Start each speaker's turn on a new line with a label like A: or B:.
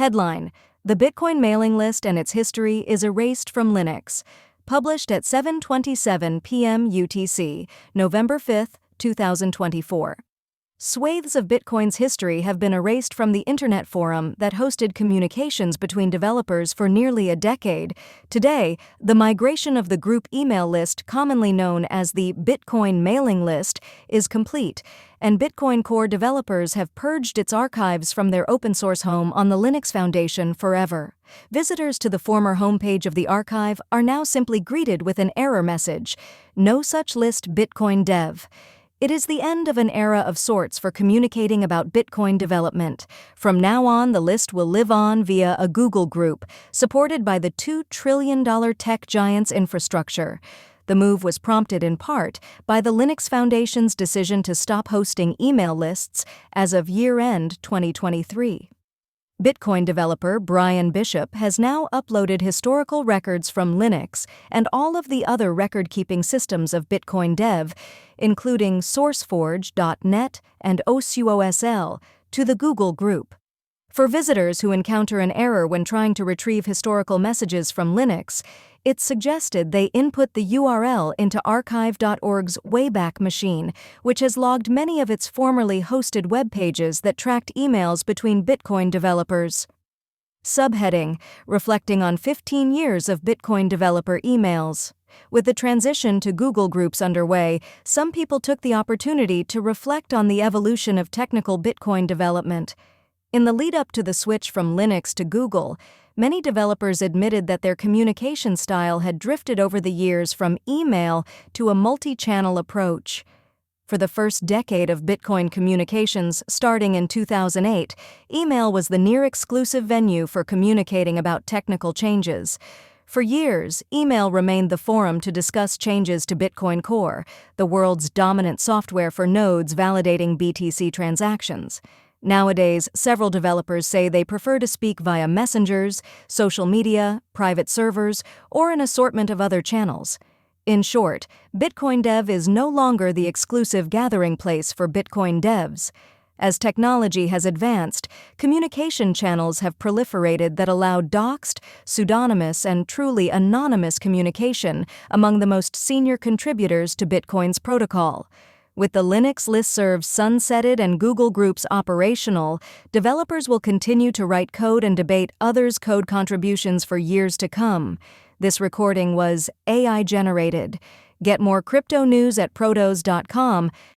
A: Headline: The Bitcoin mailing list and its history is erased from Linux. Published at 7:27 p.m. UTC, November 5, 2024. Swathes of Bitcoin's history have been erased from the Internet forum that hosted communications between developers for nearly a decade. Today, the migration of the group email list, commonly known as the Bitcoin mailing list, is complete, and Bitcoin Core developers have purged its archives from their open-source home on the Linux Foundation forever. Visitors to the former homepage of the archive are now simply greeted with an error message: "No such list Bitcoin dev." It is the end of an era of sorts for communicating about Bitcoin development. From now on, the list will live on via a Google group, supported by the $2 trillion tech giant's infrastructure. The move was prompted in part by the Linux Foundation's decision to stop hosting email lists as of year-end 2023. Bitcoin developer Brian Bishop has now uploaded historical records from Linux and all of the other record-keeping systems of Bitcoin dev, including SourceForge.net and OsuOSL, to the Google group. For visitors who encounter an error when trying to retrieve historical messages from Linux, it's suggested they input the URL into archive.org's Wayback Machine, which has logged many of its formerly hosted web pages that tracked emails between Bitcoin developers. Subheading: Reflecting on 15 years of Bitcoin developer emails. With the transition to Google Groups underway, some people took the opportunity to reflect on the evolution of technical Bitcoin development. In the lead-up to the switch from Linux to Google, many developers admitted that their communication style had drifted over the years from email to a multi-channel approach. For the first decade of Bitcoin communications, starting in 2008, email was the near-exclusive venue for communicating about technical changes. For years, email remained the forum to discuss changes to Bitcoin Core, the world's dominant software for nodes validating BTC transactions. Nowadays, several developers say they prefer to speak via messengers, social media, private servers, or an assortment of other channels. In short, Bitcoin Dev is no longer the exclusive gathering place for Bitcoin devs. As technology has advanced, communication channels have proliferated that allow doxed, pseudonymous, and truly anonymous communication among the most senior contributors to Bitcoin's protocol. With the Linux listserv sunsetted and Google Groups operational, developers will continue to write code and debate others' code contributions for years to come. This recording was AI generated. Get more crypto news at protos.com